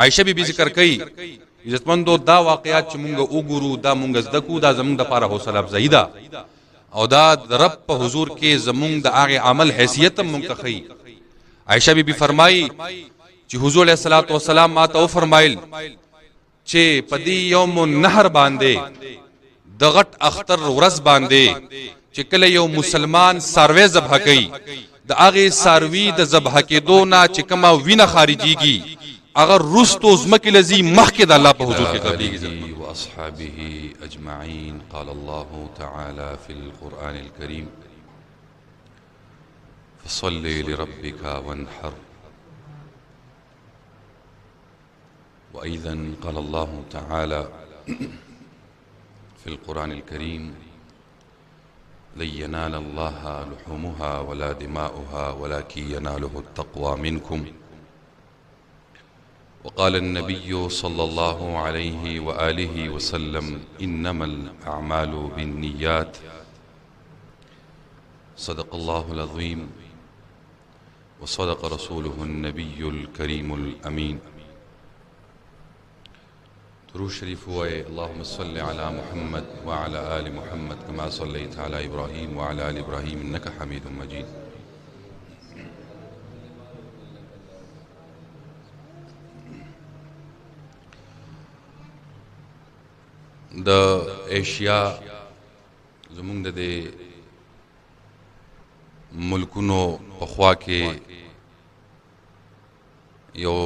عائشہ بی بی ذکر کئی عزتمندو دا واقعات چې مونږ وګورو دا مونږ زده کو دا زمونږ د پاره حوصله افزایی ده او دا رب په حضور کې زمونږ د هغه عمل حیثیت مونږ ته ښیي. عائشہ بی بی فرمایي چې حضور علیه الصلاۃ والسلام ما ته فرمایل چې پدی یوم النحر باندې د غټ اختر ورځ باندې چې کله یو مسلمان ساروی ذبح کوي د هغه ساروی د ذبح کېدو نه چې کومه وینه خارجيږي اگر رستو زمکه لذي مخکې د الله په حضور کې قبليږي. واصحابه اجمعين. قال الله تعالى في القرآن الكريم فصل لربك وانحر. وأيضا قال الله تعالى في القرآن الكريم لن ينال الله لحومها ولا دماؤها ولكن يناله التقوى منكم. وقال النبي صلى الله عليه وآله وسلم إنما الأعمال بالنيات. صدق الله العظيم وصدق رسوله النبي الكريم الأمين. درود شریف ہوئے اللهم صل على محمد وعلى آل محمد كما صليت على إبراهيم وعلى آل إبراهيم إنك حميد مجيد. د ایشیا زمونږ د ملکونو په خوا کې یو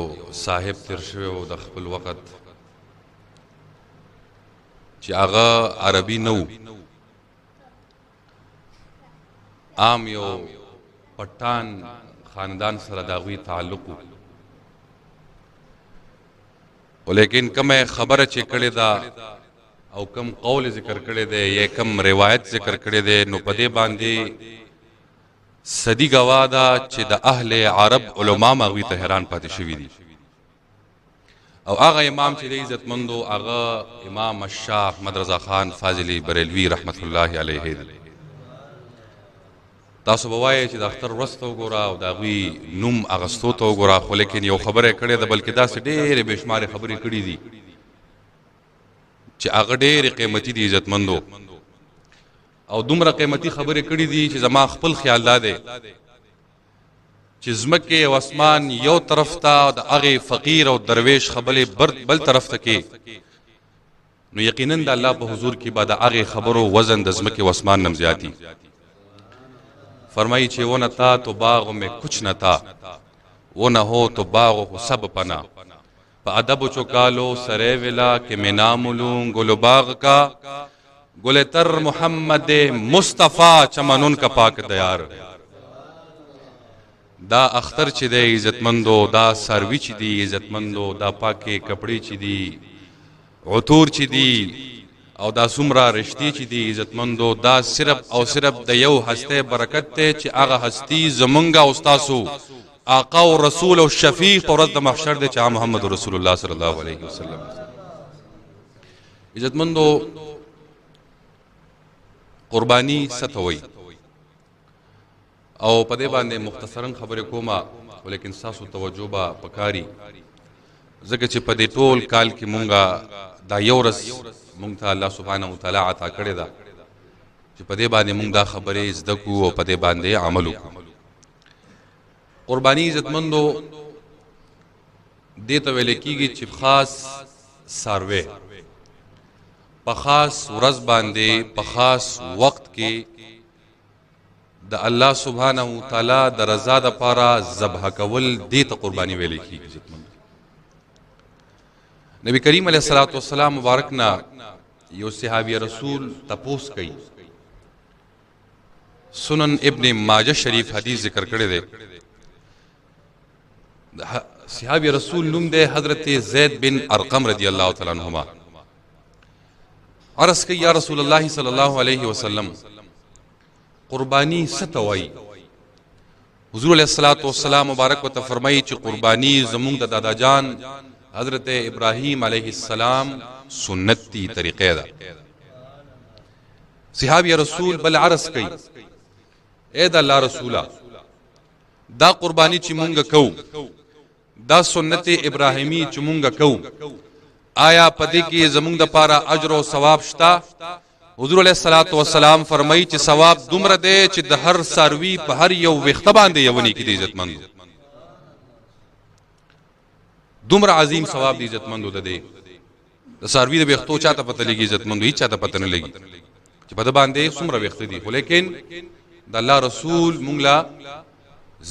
صاحب تیر شوی و د خپل وخت چې هغه عربي نه و، عام یو پټان خاندان سره د هغوی تعلق و، ولیکن کومه خبره چې کړې ده او کم قول ذکر کړی دی یا کم روایت ذکر کړی دی نو په دې باندې صدی گواه ده چې د اهل عرب علما هغوی ته حیران پاتې شوي دي. او هغه امام چې دی عزتمندو هغه امام الشاه احمد رضا خان فاضلي بریلوي رحمت الله علیه دی. تاسو به وایئ چې د اختر ورځ ته وګوره او د هغوی نوم اغستو ته وګوره، خو لیکن یو خبره یې کړې ده بلکې داسې ډېرې بې شمارې خبرې کړي دي چې هغه ډېرې قیمتي دي عزتمندو، او دومره قیمتي خبرې کړي دي چې زما خپل خیال دا دی چې ځمکې او اسمان یو طرف ته د هغې فقیر او درویش خبرې بل طرف ته کې نو یقینا د الله په حضور کې به د هغې خبرو وزن د ځمکې و اسمان نم زیاتی. فرمائی چې وہ نہ تھا تو باغ میں کچھ نہ تھا، وہ نہ ہو تو باغ ہو سب پنا، ادب چکالو سرے ولا کہ میں نام لوں گل باغ کا، گل تر محمد مصطفیٰ چمنن کا پاک دیار. دا اختر چی دے عزتمندو، دا ساروی چی دی عزتمندو، دا پاکی کپڑی چی دی، عطور چی دی او دا سمرا رشتی چی دی عزتمندو، دا صرف او صرف دا یو ہستے برکت تے چی آغا ہستی زمنگا استاسو آقا و رسول و شفیق و رد محشر دے چاہ محمد رسول اللہ صلی اللہ علیہ وسلم. عزتمندو قربانی ستوئی او پدے باندے مختصراً خبر کوما ولیکن ساسو توجہ با پکاری ذکر چی پدے ٹول کال کی مونگا دا یورس مونگ تا اللہ سبحانہ وتعالی عطا کردے دا چی پدے باندے مونگ دا خبر ازدکو او پدے باندے عملو کو. قربانی عزتمندو دیتا ویلے کی گی چی خاص ساروے پخاص ورز باندے پخاص وقت کے دا اللہ سبحانہ وتعالی دا رضا دا پارا ذبح کول دیتا قربانی ویلے کی گی. نبی کریم علیہ السلام مبارکنا یو صحابی رسول تپوس کئی، سنن ابن ماجہ شریف حدیث ذکر کرے دے، صحابی رسول نم دے حضرت زید بن ارقم رضی اللہ تعالیٰ عنہما. عرض کہ یا رسول اللہ صلی اللہ علیہ وسلم قربانی ستوائی؟ حضور علیہ السلام مبارک و تفرمائی چی قربانی زمونگ دا دادا جان حضرت ابراہیم علیہ السلام سنتی طریقے دا. صحابی رسول بل عرض کئی اے دا اللہ رسولہ دا قربانی چی مونگا کو دا سنت ابراهیمی چې مونږ کوو آیا پدې کې زمونږ د پاره اجر او ثواب شتا؟ حضور علیه الصلاۃ والسلام فرمایي چې ثواب دومره دی چې د هر ساروی په هر یو وخته باندې یو نه کې د عزتمند دومره عظیم ثواب دی عزتمندو ده دی د ساروی د وختو چاته پته لګي عزتمندو هیڅ چاته پته نه لګي چې په د باندې څومره وخت دي، ولیکن د الله رسول مونږ لا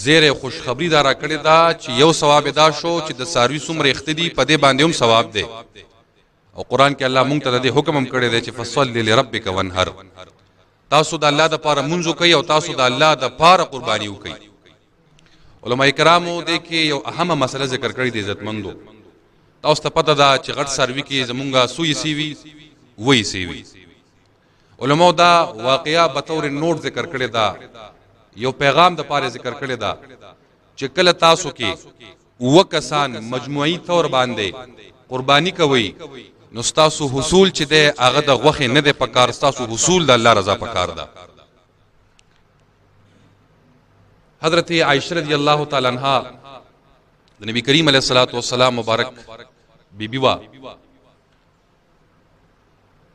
زیره خوشخبری دارا کړی دا چې یو ثواب دا شو چې د ساروی څومره وخت دي په دې باندې هم ثواب دی. او قران کې الله مونږ ته د حکم هم کړی دی چې فصلی لربک وانحر، تاسو د الله د پاره منځو کوي او تاسو د الله د پاره قرباني وکړي. علماء کرامو د کې یو اهمه مسله ذکر کړې دي عزتمندو. تاسو ته پته ده چې غټ ساروی کې زمونږه سوی سیوی وای سیوی. علماء دا واقعیا به تور نوٹ ذکر کړی دا، یو پیغام د پاره ذکر کړی دا چې کله تاسو کې وکسان مجموعي طور باندې قرباني کوي نو تاسو حصول چې ده هغه د غوخه نه ده پکار، تاسو حصول د الله رضا پکار ده. حضرت عائشہ رضی اللہ تعالی عنہا نبی کریم علیہ الصلوۃ والسلام مبارک بیبی وا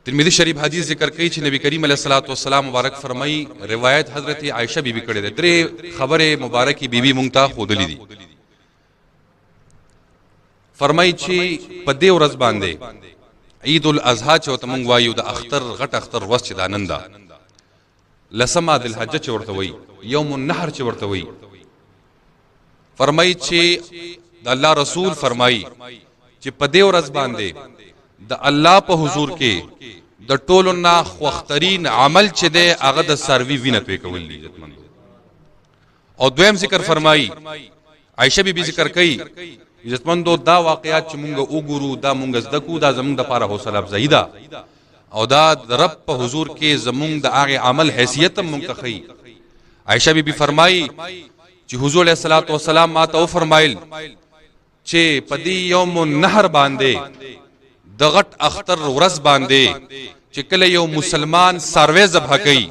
ترمذی شریف حدیث ذکر کوي چې نبی کریم علیہ الصلوۃ والسلام مبارک فرمایي، روایت حضرت عائشہ بیبی کړي ده، درې خبره مبارکی بیبی مونږ ته خودلې دي. فرمایي چې په دې ورځ باندې عید الاضحی چې مونږ وایو د اختر غټ اختر ورځ چې د نندا لسما ذل حجه چې ورته وایي، یوم النحر چې ورته وایي، فرمایي چې د الله رسول فرمایي چې په دې ورځ باندې د الله په حضور کې د ټولو نه خوخترین عمل چې دی هغه د ساروی وینه توی کول دي عزتمند. او دویم ذکر فرمایي عائشہ بی ذکر کوي عزتمندو دا واقعات چې مونږ وګورو دا مونږ زده کو دا زمونږ د پاره حوصله افزایی ده او دا د رب په حضور کې زمونږ د هغه عمل حیثیت مونږ ته ښیي. عائشہ بی فرمایي چې حضور علیہ الصلوۃ والسلام ما ته فرمایل چې په دې یوم النحر باندې د غټ اختر ورځ باندې چې کله یو مسلمان ساروی ذبح کوي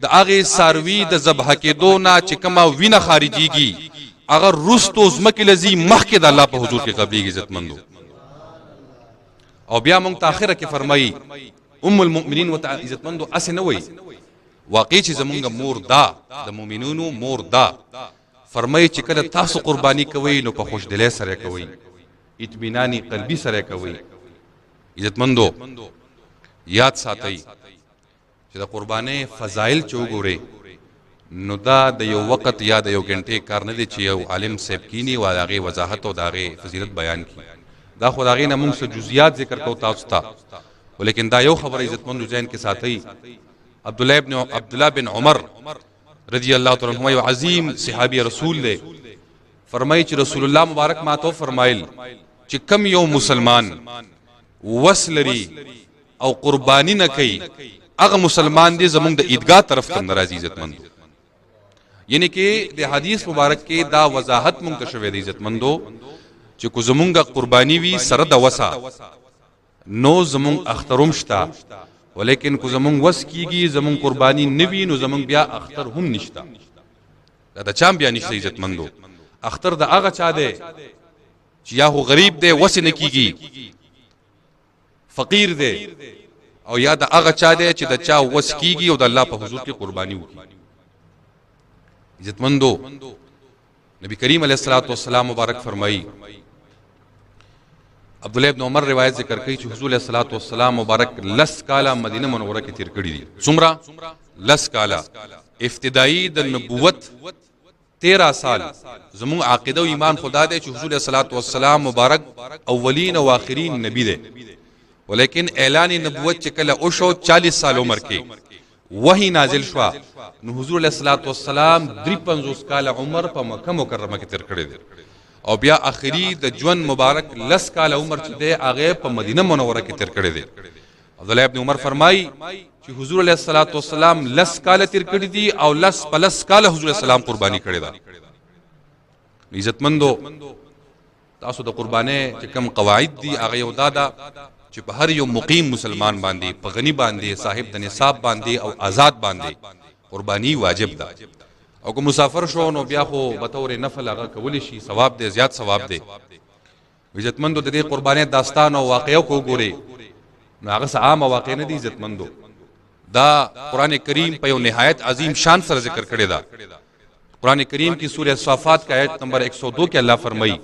د هغه ساروی د ذبح کېدو نه چې کومه وینه خارجيږي اگر رستو زمکه لذي مخکې د الله په حضور کې قبليږي عزتمندو. او بیا مونږ ته اخره کې فرمایي ام المؤمنین و عزتمندو اسنوي واقعي چې زمونږ مور دا د مؤمنونو مور دا فرمایي چې کله تاسو قرباني کوي نو په خوشدلی سره کوي، اطمینانی قلبي سره کوي. عزتمندو یاد ساتئ چې د قربانۍ فضایل چې وګورئ نو دا د یو وخت یا د یو غنټې کار نه دی چې یو عالم صاحب کینی و هغه وضاحت او هغه فضیلت بیان کی. دا خدای نه موږ څه جزئیات ذکر کوو تاسو ته، ولیکن دا یو خبر عزتمندو ذهن کې ساتئ. عبدالله بن عمر رضی اللہ تعالی عنہ یو عظیم صحابی رسول دے، فرمایي چې رسول الله مبارک ما ته فرمایل چې کم یو مسلمان وسلری او قربانی نه کوي هغه مسلمان دی زمونږ د عیدګاه طرف ته ناراضی عزتمندو. یعنی کې د حدیث مبارک کې دا وضاحت مونږ ته شوی دی عزتمندو چې کو زمونږ قربانی وی سره د وسا نو زمونږ اختروم شتا، ولیکن کو زمونږ وس کیږي زمونږ قربانی نوی نو زمونږ بیا اختر هم نشتا. دا د چام بیا نشته عزتمندو. اختر د هغه چا دی چې یا هو غریب دی وس نه کیږي، فقیر دی، او یا د هغه چا دی چې د چا وس کیږي او د الله په حضور کې قرباني وکړي. عزتمندو نبی کریم علیہ الصلوۃ والسلام مبارک فرمایي، عبداللہ ابن عمر روایت ذکر کوي چې حضور علیہ الصلوۃ والسلام مبارک لس کاله مدینه منوره کې تیر کړی دي. څومره؟ لس کاله. ابتدائی د نبوت 13 سال. زمون عقیده او ایمان خدا دی چې حضور علیہ الصلوۃ والسلام مبارک اولین او آخرین نبی دی، ولیکن اعلان نبوت چې کله او شو 40 سال عمر کې وحی نازل شو نو حضور علیہ الصلوۃ والسلام 53 کال عمر په مکه مکرمه کې تیر کړی دی، او بیا اخری د ژوند مبارک 10 کال عمر چې دی هغه په مدینه منوره کې تیر کړی دی. عبداللہ ابن عمر فرمایي چې حضور علیہ الصلوۃ والسلام 10 کال تیر کړی دي او 10 پلس کال حضور علیہ السلام قربانی کړی دا. عزتمندو تاسو د قربانۍ چې کوم قواعد دي هغه یو دادا چې په هر یو مقیم مسلمان باندې په غنی باندې صاحب د نصاب باندې او آزاد باندې قربانی واجب ده. او که مسافر شو نو بیا خو بطور نفل هغه کولی شي، ثواب دی، زیات ثواب دی. عزتمندو د دې قربانیت داستان او واقعو کو ګوري نو هغه عام واقع نه دي عزتمندو. دا قرآن کریم په یو نهایت عظیم شان سره ذکر کړی دا. قرآن کریم کی سورہ صافات کا آیت نمبر 102 کې الله فرمایي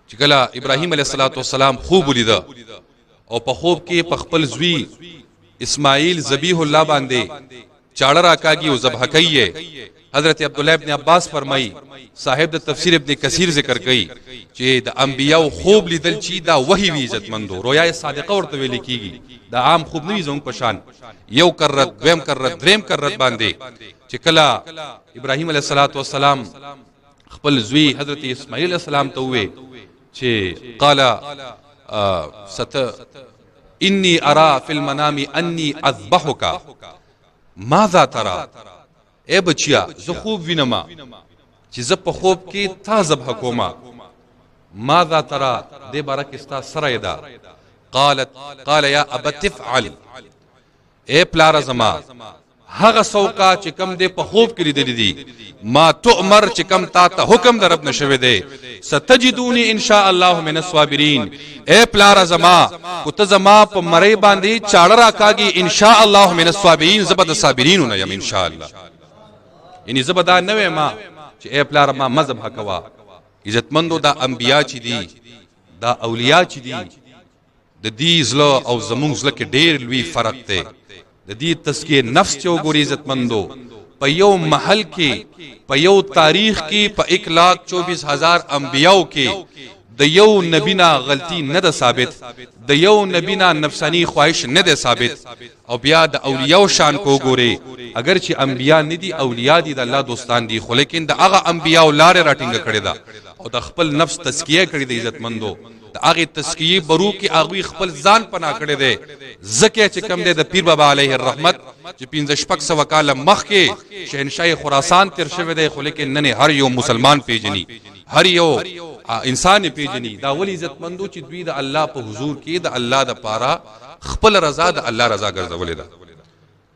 چې کله ابراهیم علیه السلام خوب ولیدا او په خوب کې په خپل زوی اسماعیل ذبیح الله باندې چاړه راکاږي او ذبح کوي. حضرت عبداللہ ابن عباس فرمایي صاحب د تفسیر ابن کثیر ذکر کوي چې د انبیاء خوب لیدل چی دا وحی وی عزتمندو، رویا صادقه ورته ویل کیږي. دا عام خوب نه وي زموږ په شان، یو کرت دویم کرت دریم کرت باندې چې کله ابراهیم علیه السلام خپل زوی حضرت اسماعیل علیه السلام ته وې چې قال انی ارا فی المنام انی اذبحک ماذا ترى، اے بچیا زه خوب وینما چې زه په خوب کې تا ذبح کوما. ماذا ترى دې باره کې ستا سره ده. قال یا ابت افعل، اے پلار زما هغه سوکا چې کم دې په خوب کې لیدلې دي، ما تؤمر چې کم تا ته حکم در رب نشوي دی، ستجدونی ان شاء الله من الصابرین. اے پلار زما کو ته زما په مړی باندې چاړه راکاږي ان شاء الله من الصابرین، زبد صابرین یم ان شاء الله. یعنی زبدا نوې ما چې اے پلار ما مذهب کوا. عزتمندو دا انبیا چې دي دا اولیاء چې دي د دې زله او زمونږ زله کې ډېر لوی فرق دی. د دې تزکیه نفس چې وګوري عزتمندو په یو محل کې په یو تاریخ کې په 1,24,000 انبیاءو کې د یو نبینا غلطی نه ده ثابت، د یو نبینا نفسانی خواهش نه ده ثابت. او بیا د اولیاء شان کو ګوري، اگر چې انبیاء نه دي اولیاء دي د الله دوستان دي، خو لیکن د هغه انبیاء لاره راټینګه کړی ده او د خپل نفس تزکیه کړی دی عزتمندو. د هغه تزکیه برو کې هغه خپل ځان پناه کړی دی. زکه چې کم دی د پیر بابا علیه الرحمت چې 1500 کاله مخکې شهنشاه خراسان تیر شوی دی، خو لیکن نن هر یو مسلمان پیژني، هر یو انسان پیژني. دا ولی عزتمندو چې دوی د الله په حضور کې د الله د پاره خپل رضا د الله رضا ګرځولې ده.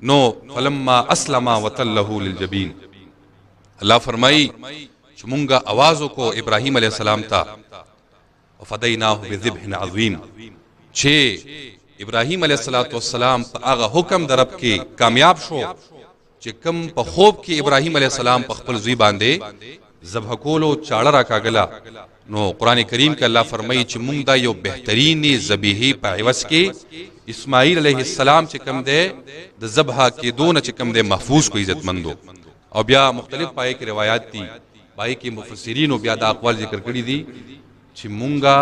نو فلما اسلم وتله للجبین، الله فرمایي چې مونږه आवाज وکړو ابراهیم علیه السلام ته وفدیناه بذبح عظیم، چې ابراهیم علیه السلام په هغه حکم در رب کې کامیاب شو چې کم په خوب کې ابراهیم علیه السلام په خپل زوی باندې ذبح کولو چاړه راکاږله. نو قرآن کریم کې الله فرمایي چې مونږ دا یو بهترین ذبیحه په عوض کې اسماعیل علیه السلام چې کم دی د ذبح کې دون چې کم دی محفوظ کو عزتمندو. او بیا مختلف پای کې روایت دي، پای کې مفسرین او بیا د اقوال ذکر کړي دي چې مونږه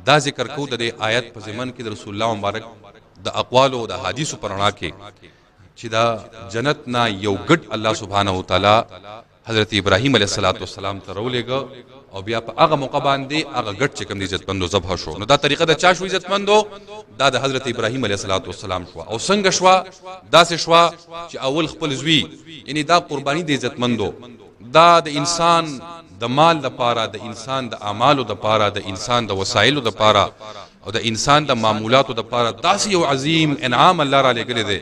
دا ذکر کو د آیت په ضمن کې د رسول الله مبارک د اقوال او د حدیثو پرانا کې چې دا جنت نا یو ګډ الله سبحانه و تعالی حضرت ابراهیم علیه السلام ته راولېګو او بیا په هغه موقع باندې هغه ګډ چې کوم عزتمندو ذبح شو. نو دا طریقه د چا شو عزتمندو؟ دا د حضرت ابراهیم علیه السلام شو. او څنګه شو؟ داسې شو چې اول خپل زوی، یعنی دا قربانی د عزتمندو، دا د انسان د مال د پاره، د انسان د اعمالو د پاره، د انسان د وسایلو د پاره او د انسان د معمولاتو د پاره داسې یو عظیم انعام الله را لګلې دی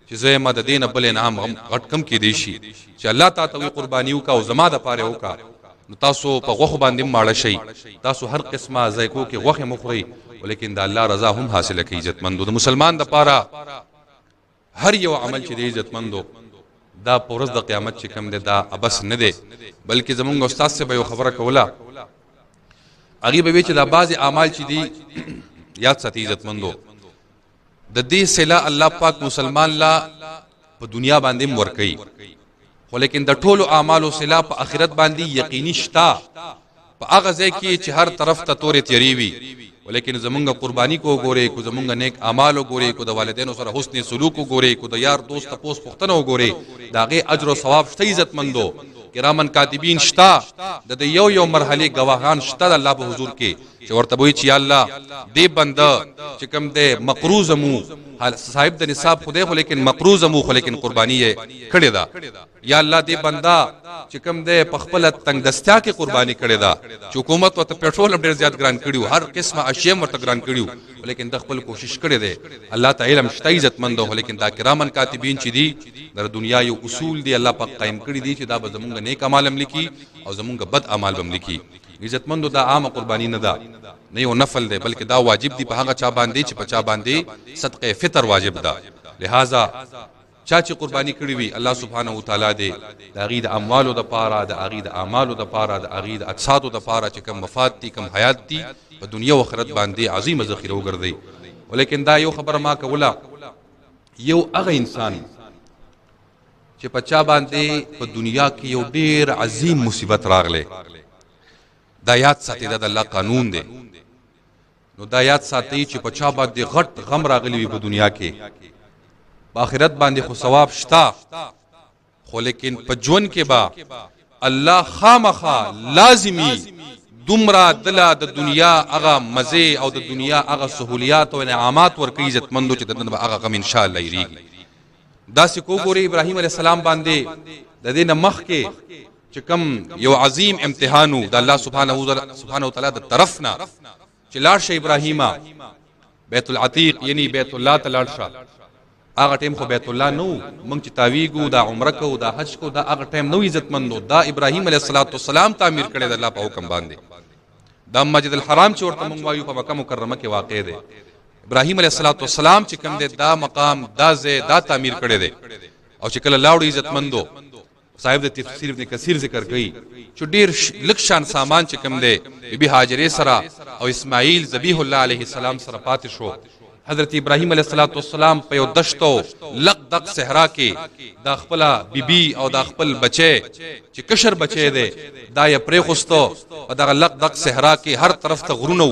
چې زه ما د دینه بل انعام غټ کم کې دی شي چې الله تعالی قرباني وکا او زما د پاره وکا. نو تاسو په غوخ باندې ماړه شي، تاسو هر قسمه ذایقو کې غوخه مخوري، ولیکن د الله رضا هم حاصله کوي عزتمندو. د مسلمان د پاره هر یو عمل چې دی عزتمندو دا پورز د قیامت چې کم دی دا ابس نه دی، بلکې زمونږ استاد سے به یو خبره کوله هغه به چې دا بعض اعمال چې دي یاد ساتي عزتمندو، د دې صله الله پاک مسلمان لا په دنیا باندې ورکي، خو لیکن د ټولو اعمالو صله په آخرت باندې یقیني شتا په هغه ځای کې چې هر طرف ته تورې تیری وي. ولیکن زمونږ قربانی کو ګوري، کو زمونږ نیک اعمال ګوري، کو د والدینو سره حسن سلوک ګوري، کو د یار دوست تپوس پختنه ګوري، داغه اجر او ثواب شته عزتمندو. کرامن کاتبین شتا د یو مرحله گواهان شته د الله په حضور کې چې ورته وایي چې یا الله دې بنده چې کوم دی مقروض مو صاحب د نصاب خدای خو لیکن مقروض مو خو لیکن قرباني یې کړې ده یا الله دې بنده چې کوم دی په خپل تنگ دستیا کې قرباني کړې ده چې حکومت ورته پېټرول ډېر زیات ګران کړیو هر قسمه اشیاء ورته ګران کړیو لیکن د خپل کوشش کړې ده الله تعالی علم شته عزتمند خو لیکن دا کرامن کاتبین چې دي در دنیا یو اصول دی الله پاک قائم کړی دي چې دا به زمونږ نیک اعمال هم لیکي او زمونږ بد اعمال هم لیکي عزتمندو دا عام قرباني نه ده نه یو نفل دی بلکې دا واجب دی په هغه چا باندې چې په چا باندې صدقه فطر واجب ده لہذا چا چې قرباني کړی وي الله سبحانه وتعالی دې د هغې د اموالو د پاره د هغې د اعمالو د پاره د هغې د اجسادو د پاره چې کوم مفاد دي کوم حیات دي په دنیا او آخرت باندې عظیمه ذخیره وګرځوي ولیکن دا یو خبره ما کوله یو هغه انسان چې په چا باندې په دنیا کې یو ډېر عظیم مصیبت راغلی دا یاد ساتي دا د الله قانون دی نو دا یاد ساتي چې په چا باندې غټ غم راغلی وي په دنیا کې په آخرت باندې خو ثواب شته خو لیکن په ژوند کې به الله خامخا لازمي دومره دله د دنیا هغه مزه او د دنیا هغه سهولیات او انعامات ورکوي عزتمندو چې دنه به هغه غم انشاءالله یریږي داسې کو ګوري ابراهیم علیه السلام باندې د دې نه مخکې چې کوم یو عظیم امتحانو د الله سبحانه وتعالی د طرف نه چې لاړ شه ابراهیمه بیت العتیق یعنی بیت الله ته لاړ شه هغه ټیم خو بیت الله نو موږ چې تاویږو دا عمره کو دا حج کو دا هغه ټیم نو عزتمندو دا ابراهیم علیه السلام تعمیر کړی د الله په حکم باندې دا مسجد الحرام چې ورته موږ وایو په مکه مکرمه کې واقع دی ابراهیم علیه السلام چې کوم دی دا مقام دا ځای دا تعمیر کړی دی او چې کله لاړو عزتمندو صاحب د تفسیر ابن کثیر ذکر کوي چې ډیر لږ شان سامان چې کوم دی بی هاجرې سره او اسماعیل ذبیح الله علیه السلام سره پاتې شو حضرت ابراهیم علیه السلام په یو دشتو لق دق صحرا کې دا خپل بیبي او دا خپل بچي چې کشر بچي دی دا یې پرېخوستو په دغه لق دق صحرا کې هر طرف ته غرونه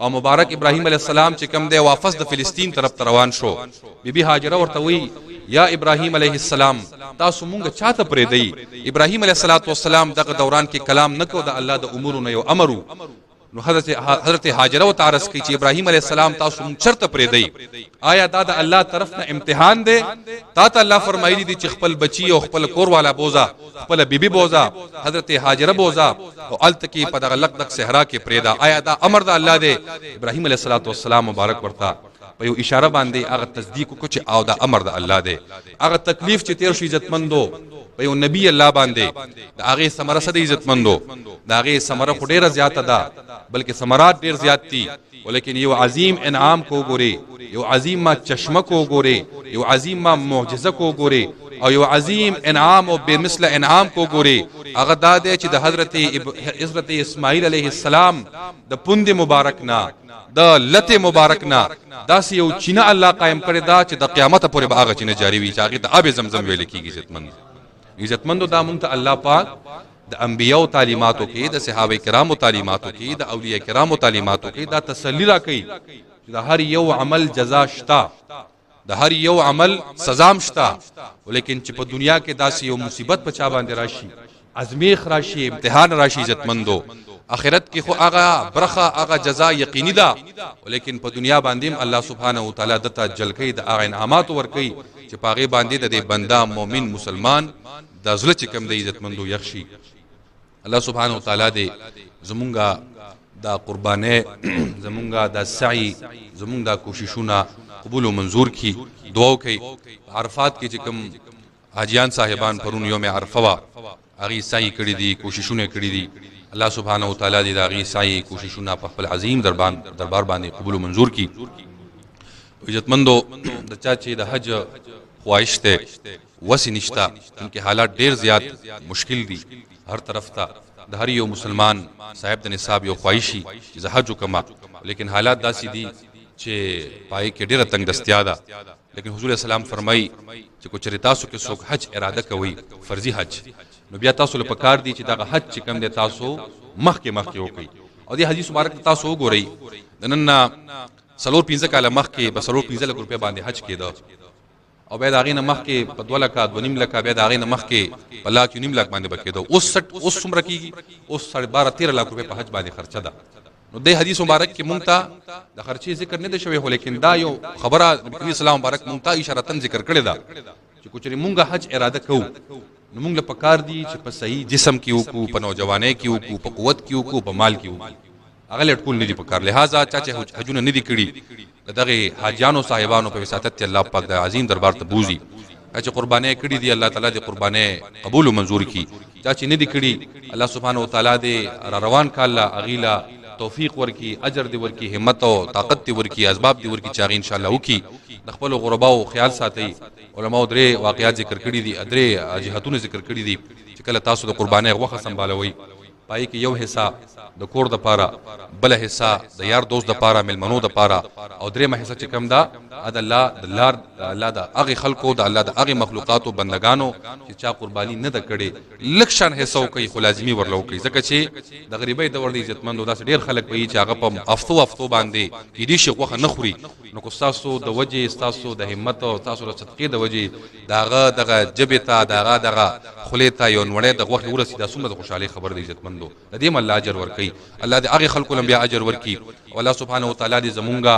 او مبارک ابراهیم علیه السلام چې کوم دی واپس د فلسطین طرف ته روان شو بیبي هاجره ورته وی یا ابراهیم علیه السلام تاسو مونږ چاته پرېږدئ ابراهیم علیه السلام دغه دوران کې کلام نه کو د الله د امورو نه یو امر نو حضرت هاجره ورته عرض کوي چې ابراهیم علیه السلام تاسو مونږ چرته پرېږدئ آیا دا د الله طرف نه امتحان دی تا ته الله فرمایلی دی چې خپل بچی او خپل کور والا بوزا خپل بیبي بوزا حضرت هاجره بوزا او الته کې په دغه لق دق صحرا کې پرېږده آیا دا امر د الله دی ابراهیم علیه السلام مبارک ورته په یو اشاره باندې هغه تصدیق وکړو چې او دا امر د الله دی هغه تکلیف چې تیر شو عزتمندو په یو نبی الله باندې د هغې ثمره څه د عزتمندو د هغې ثمره خو ډېره زیاته ده بلکې ثمرات ډېر زیات دي ولیکن یو عظیم انعام کو ګوري یو عظیم چشمه کو ګوري یو عظیم معجزه کو ګوري او یو عظیم انعام او بمثل انعام کو ګوري هغه دا دی چې د حضرت اسماعیل علیه السلام د پوند مبارک نه د لته مبارک نه داسې یو چینه الله قائم کړی دا چې د قیامت پورې به هغه چینه جاری وي چې هغې ته آب زمزم ویل کېږي عزتمندو دا مونږ ته الله پاک د انبیاء تعلیماتو کې د صحابه کرامو تعلیماتو کې د اولیاء کرامو تعلیماتو کې دا تسلی راکوي چې د هر یو عمل جزا شته د هر یو عمل سزام شته ولیکن چې په دنیا کې داسې یو مصیبت په چا باندې راشي ازمیخ راشي امتحان راشي عزتمندو آخرت کې خو هغه برخه هغه جزا یقیني ده ولیکن په دنیا باندې الله سبحانه وتعالی دته جلکې د هغه انعامات ورکوي چې په هغې باندې د دې بنده مؤمن مسلمان دا زړه چې کوم دی عزتمندو یخشي الله سبحانه وتعالی دې زمونږه دا قربانه زمونږه دا سعی زمونږ دا کوششونه قبول او منظور کی دعا کوي عرفات کې چې کوم حاجیان صاحبان پرون یوم عرفه وا هغې سعی کړي دي کوششونه کړي دي الله سبحانه وتعالی دې د هغې سعی کوششونه په خپل عظیم دربار باندې قبول او منظور کی عزتمندو د چا چې د حج خواهش ته وسی نشته انکه حالات ډیر زیات مشکل دي هر طرف ته د هر یو مسلمان صاحب د نصاب یو خواهشي چې زه حج وکما لیکن حالات داسې دي چې پای کې ډیره تنگ دستیا ده لیکن حضور اسلام فرمایي چې کو چېرې تاسو کې څوک حج اراده کوي فرضي حج نو بیا تاسو له پکار دي چې دغه حج چې کوم دی تاسو مخکې وکړئ او دې حدیث مبارک تاسو وګورئ د نن 4-5 کاله مخکې به 4-5 لک روپۍ باندې حج کېده او بیا د هغې نه مخکې په 2 لکه 2.5 لکه بیا د هغې نه مخکې په 1.5 لک باندې به کېده اوس څومره کېږي اوس 12-13 لک روپۍ په حج باندې خرچه ده نو د حدیث مبارک کې مونږ ته د خرچي ذکر نه دی شوی خو لیکن دا یو خبره نبی اسلام مبارک مونږ ته اشارتن ذکر کړی دا چې کوچري مونږه حج اراده کوو نو مونږ له پکار دی چې په صحیح جسم کې وکړو په نوجوانۍ کې وکړو په قوت کې وکړو په مال کې وکړو هغه لټکول نه دي پکار لہذا چې حجونه نه دي کړي دغه حاجانو صاحبانو په وساتت الله پاک د عظیم دربار ته بوزي چې قرباني کړي دي الله تعالی دې قرباني قبول او منظور کړي چې نه دي کړي الله سبحانه و تعالی دې را روان کا الله اغیلا توفیق ورکی اجر دی ورکی همت او طاقت دی ورکی اسباب دی ورکی چاغي ان شاء الله وکي د خپل غرباو خیال ساتي علماء درې واقعیات ذکر کړي دي درې جهاتونه ذکر کړي دي چې کله تاسو د قرباني غوخه سنبالوي پای کې یو حصہ د کور د پاره بل حصہ د یار دوست د پاره ملمنو د پاره او درېمه حصہ چې کم دا د الله د هغه خلقو د الله د هغه مخلوقات او بندگانو چې چا قرباني نه د کړي لکشن حصہ کوي خو لازمي ورلو کوي ځکه چې د غریبۍ د ور دي عزتمندو داس ډیر خلک وي چې هغه په افتو باندې کې دي شي غوخه نه خوري نو کو تاسو د وجه تاسو د همت او تاسو د صدقې د وجه دغه جبته دغه خلیته یو نوړې د غوخه ورسي د سمه خوشحالي خبر دی عزتمندو د دې الله اجر ورکي الله دې هغه خلکو لمبیا اجر ورکي والله سبحانه و تعالی دې زمونږه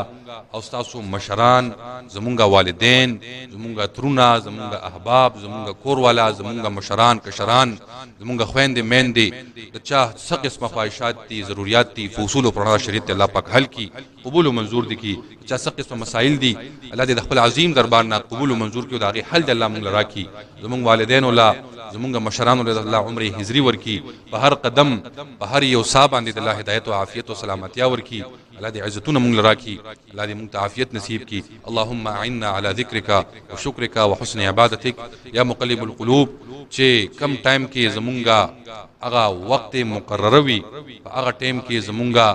او تاسو مشران زمونږه والدین زمونږه ترونه زمونږه احباب زمونږه کوروالا زمونږه مشران کشران زمونږه خويندې میندې د چا څه قسمه خواهشات دي ضرورت دي اصول او پرانا شریعت الله پاک حل کی قبول او منظور دي کی چا څه قسمه مسائل دي الله دې د خپل عظیم دربار نه قبول او منظور کی او د حل د الله مونږ راکي زمونږ والدین الله زمونږ مشران الله عمر حضری ورکی په هر قدم په هر یو صاحب باندې د الله هدایت او عافیت او سلامتی ورکی الله دې عزتونه مونږ راکي الله دې مونږ ته عافیت نصیب کی اللهم اعنا على ذکرک وشکرک وحسن عبادتک یا مقلب القلوب چې کم ټایم کې زمونږه هغه وخت مقرره وي په هغه ټایم کې زمونږه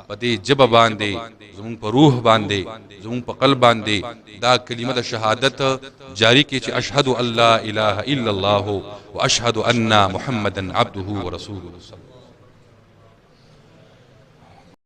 په دې جبه باندې زمونږ په روح باندې زمونږ په قلب باندې دا کلمه د شهادت جاری کی چې اشهد ان لا اله الا الله واشهد ان محمدا عبده ورسوله